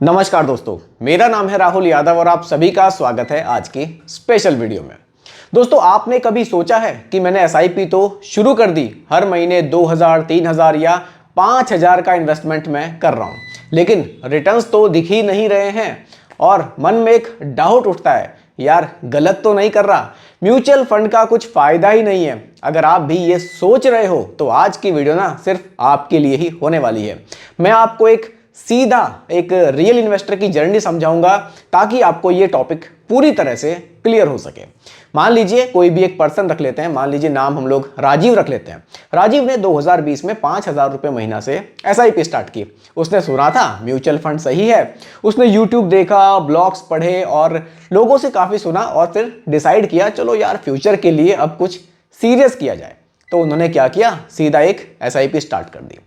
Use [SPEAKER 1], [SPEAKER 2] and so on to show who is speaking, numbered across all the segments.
[SPEAKER 1] नमस्कार दोस्तों, मेरा नाम है राहुल यादव और आप सभी का स्वागत है आज की स्पेशल वीडियो में। दोस्तों, आपने कभी सोचा है कि मैंने एसआईपी तो शुरू कर दी, हर महीने 2000, 3000 या 5000 का इन्वेस्टमेंट मैं कर रहा हूं, लेकिन रिटर्न्स तो दिख ही नहीं रहे हैं और मन में एक डाउट उठता है, यार गलत तो नहीं कर रहा, म्यूचुअल फंड का कुछ फायदा ही नहीं है। अगर आप भी ये सोच रहे हो तो आज की वीडियो ना सिर्फ आपके लिए ही होने वाली है। मैं आपको एक रियल इन्वेस्टर की जर्नी समझाऊंगा ताकि आपको ये टॉपिक पूरी तरह से क्लियर हो सके। मान लीजिए कोई भी एक पर्सन रख लेते हैं, मान लीजिए नाम हम लोग राजीव रख लेते हैं। राजीव ने 2020 में 5000 रुपये महीना से एसआईपी स्टार्ट की। उसने सुना था म्यूचुअल फंड सही है, उसने यूट्यूब देखा, ब्लॉग्स पढ़े और लोगों से काफ़ी सुना और फिर डिसाइड किया चलो यार फ्यूचर के लिए अब कुछ सीरियस किया जाए। तो उन्होंने क्या किया, सीधा एक एसआईपी स्टार्ट कर दी।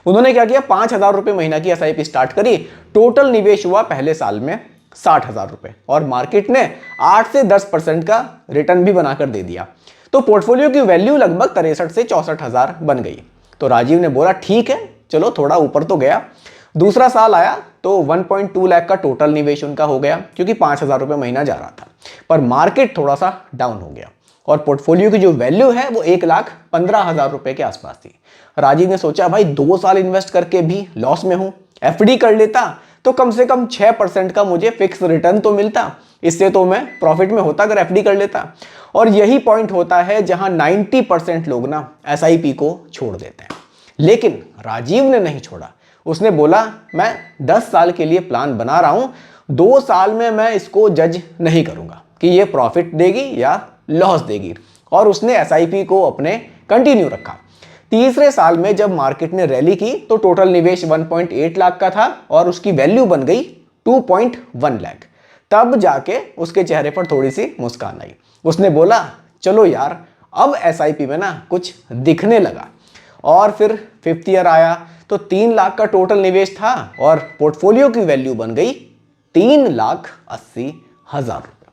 [SPEAKER 1] उन्होंने क्या किया, 5000 रुपये महीना की एसआईपी स्टार्ट करी। टोटल निवेश हुआ पहले साल में 60,000 रुपये और मार्केट ने 8 से 10% का रिटर्न भी बनाकर दे दिया। तो पोर्टफोलियो की वैल्यू लगभग 63 से 64,000 बन गई। तो राजीव ने बोला ठीक है, चलो थोड़ा ऊपर तो गया। दूसरा साल आया तो 1.2 लाख का टोटल निवेश उनका हो गया, क्योंकि 5000 रुपये महीना जा रहा था। पर मार्केट थोड़ा सा डाउन हो गया और पोर्टफोलियो की जो वैल्यू है वो 1,15,000 रुपये के आसपास थी। राजीव ने सोचा भाई 2 साल इन्वेस्ट करके भी लॉस में हूं, एफडी कर लेता तो कम से कम 6% का मुझे फिक्स रिटर्न तो मिलता, इससे तो मैं प्रॉफिट में होता अगर एफडी कर लेता। और यही पॉइंट होता है जहां 90% लोग ना एसआईपी को छोड़ देते हैं, लेकिन राजीव ने नहीं छोड़ा। उसने बोला मैं 10 साल के लिए प्लान बना रहा हूं, 2 साल में मैं इसको जज नहीं करूंगा कि ये प्रॉफिट देगी या लॉस देगी, और उसने एसआईपी को अपने कंटिन्यू रखा। तीसरे साल में जब मार्केट ने रैली की तो टोटल निवेश 1.8 लाख का था और उसकी वैल्यू बन गई 2.1 लाख। तब जाके उसके चेहरे पर थोड़ी सी मुस्कान आई। उसने बोला चलो यार अब एसआईपी में ना कुछ दिखने लगा। और फिर 5th ईयर आया तो 3 लाख का टोटल निवेश था और पोर्टफोलियो की वैल्यू बन गई 3,80,000 रुपये।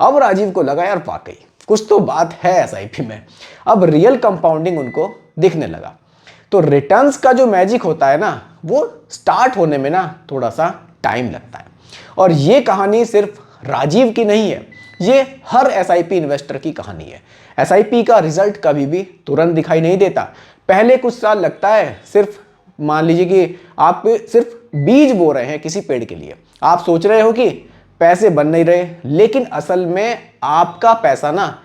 [SPEAKER 1] अब राजीव को लगा यार वाकई कुछ तो बात है एसआईपी में। अब रियल कंपाउंडिंग उनको दिखने लगा। तो रिटर्न्स का जो मैजिक होता है ना, वो स्टार्ट होने में ना थोड़ा सा टाइम लगता है। और ये कहानी सिर्फ राजीव की नहीं है, ये हर एसआईपी इन्वेस्टर की कहानी है। एसआईपी का रिजल्ट कभी भी तुरंत दिखाई नहीं देता। पहले कुछ साल लगता है। सिर्फ मान लीजिए कि आप सिर्फ बीज बो रहे हैं किसी पेड़ के लिए, आप सोच रहे हो कि पैसे बन नहीं रहे, लेकिन असल में आपका पैसा ना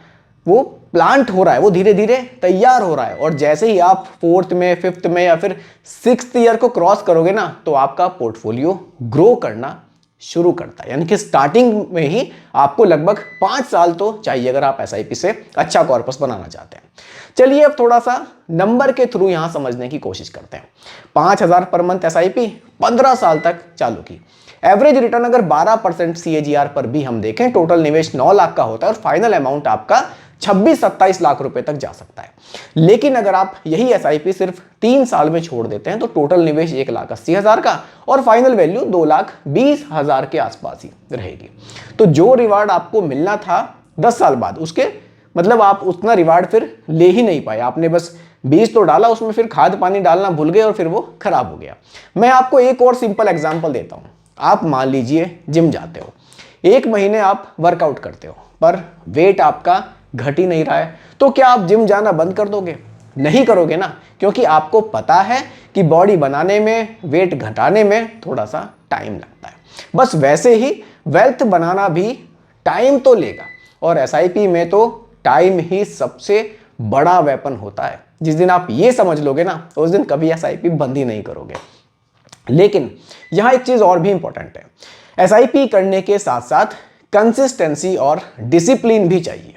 [SPEAKER 1] वो प्लांट हो रहा है, वो धीरे धीरे तैयार हो रहा है। और जैसे ही आप 4th में, 5th में या फिर 6th ईयर को क्रॉस करोगे ना, तो आपका पोर्टफोलियो ग्रो करना शुरू करता है। यानी कि स्टार्टिंग में ही आपको लगभग 5 साल तो चाहिए अगर आप एसआईपी से अच्छा कॉर्पस बनाना चाहते हैं। चलिए अब थोड़ा सा नंबर के थ्रू यहां समझने की कोशिश करते हैं। 5000 पर मंथ एसआईपी 15 साल तक चालू की। एवरेज रिटर्न अगर 12% CAGR पर भी हम देखें, टोटल निवेश 9 लाख का होता है और फाइनल अमाउंट आपका 26-27 लाख रुपए तक जा सकता है। लेकिन अगर आप यही एसआईपी सिर्फ 3 साल में छोड़ देते हैं तो टोटल निवेश 1,80,000 का और फाइनल वैल्यू 2,20,000 के आसपास ही रहेगी। तो जो रिवार्ड आपको मिलना था 10 साल बाद, उसके मतलब आप उतना रिवार्ड फिर ले ही नहीं पाए। आपने बस बीज तो डाला, उसमें फिर खाद पानी डालना भूल गए और फिर वो खराब हो गया। मैं आपको एक और सिंपल एग्जांपल देता हूं। आप मान लीजिए जिम जाते हो, 1 महीने आप वर्कआउट करते हो पर वेट आपका घट ही नहीं रहा है, तो क्या आप जिम जाना बंद कर दोगे? नहीं करोगे ना, क्योंकि आपको पता है कि बॉडी बनाने में, वेट घटाने में थोड़ा सा टाइम लगता है। बस वैसे ही वेल्थ बनाना भी टाइम तो लेगा और एसआईपी में तो टाइम ही सबसे बड़ा वेपन होता है। जिस दिन आप ये समझ लोगे ना, उस दिन कभी एसआईपी बंद ही नहीं करोगे। लेकिन यहां एक चीज और भी इंपॉर्टेंट है, एसआईपी करने के साथ साथ कंसिस्टेंसी और डिसिप्लिन भी चाहिए।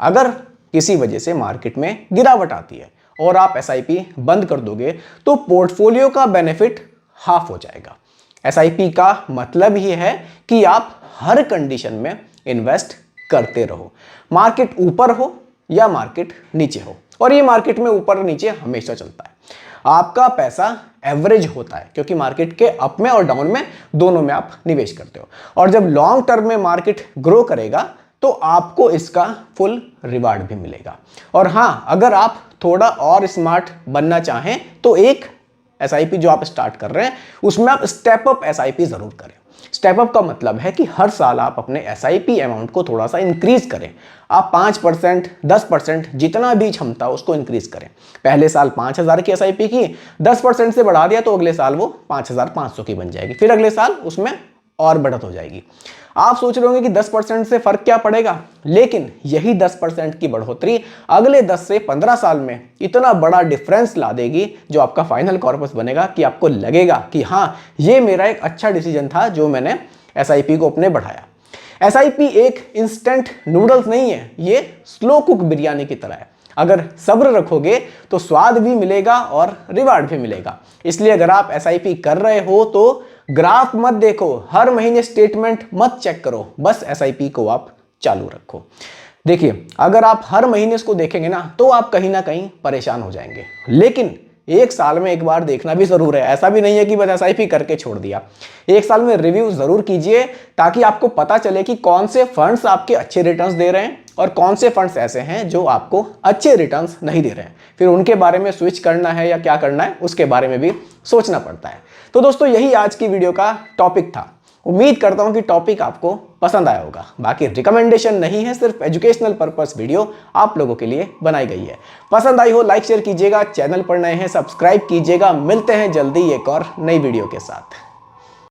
[SPEAKER 1] अगर किसी वजह से मार्केट में गिरावट आती है और आप एसआईपी बंद कर दोगे तो पोर्टफोलियो का बेनिफिट हाफ हो जाएगा। एसआईपी का मतलब ही है कि आप हर कंडीशन में इन्वेस्ट करते रहो, मार्केट ऊपर हो या मार्केट नीचे हो। और ये मार्केट में ऊपर और नीचे हमेशा चलता है। आपका पैसा एवरेज होता है क्योंकि मार्केट के अप में और डाउन में दोनों में आप निवेश करते हो। और जब लॉन्ग टर्म में मार्केट ग्रो करेगा तो आपको इसका फुल रिवार्ड भी मिलेगा। और हाँ, अगर आप थोड़ा और स्मार्ट बनना चाहें तो एक एसआईपी जो आप स्टार्ट कर रहे हैं उसमें आप स्टेप अप एसआईपी जरूर करें। स्टेप अप का मतलब है कि हर साल आप अपने एसआईपी अमाउंट को थोड़ा सा इंक्रीज करें। आप 5%, 10% जितना भी क्षमता हो उसको इंक्रीज करें। पहले साल 5,000 की एसआईपी की, 10% से बढ़ा दिया तो अगले साल वो 5,500 की बन जाएगी, फिर अगले साल उसमें और बढ़त हो जाएगी। आप सोच रहे होंगे कि 10% से फर्क क्या पड़ेगा, लेकिन यही 10% की बढ़ोतरी अगले 10 से 15 साल में इतना बड़ा डिफरेंस ला देगी, जो आपका फाइनल कॉर्पस बनेगा कि आपको लगेगा कि हाँ, ये मेरा एक अच्छा डिसीजन था जो मैंने एसआईपी को अपने बढ़ाया। एसआईपी एक इंस्टेंट नूडल्स नहीं है, ये स्लो कुक बिरयानी की तरह है। अगर सब्र रखोगे तो स्वाद भी मिलेगा और रिवार्ड भी मिलेगा। इसलिए अगर आप एसआईपी कर रहे हो तो ग्राफ मत देखो, हर महीने स्टेटमेंट मत चेक करो, बस एसआईपी को आप चालू रखो। देखिए, अगर आप हर महीने इसको देखेंगे ना तो आप कहीं ना कहीं परेशान हो जाएंगे, लेकिन एक साल में एक बार देखना भी जरूर है। ऐसा भी नहीं है कि बस एसआईपी करके छोड़ दिया। एक साल में रिव्यू जरूर कीजिए ताकि आपको पता चले कि कौन से फंड्स आपके अच्छे रिटर्न्स दे रहे हैं और कौन से फंड्स ऐसे हैं जो आपको अच्छे रिटर्न्स नहीं दे रहे हैं। फिर उनके बारे में स्विच करना है या क्या करना है उसके बारे में भी सोचना पड़ता है। तो दोस्तों, यही आज की वीडियो का टॉपिक था। उम्मीद करता हूं कि टॉपिक आपको पसंद आया होगा। बाकी रिकमेंडेशन नहीं है, सिर्फ एजुकेशनल पर्पस वीडियो आप लोगों के लिए बनाई गई है। पसंद आई हो लाइक शेयर कीजिएगा, चैनल पर नए हैं सब्सक्राइब कीजिएगा। मिलते हैं जल्दी एक और नई वीडियो के साथ।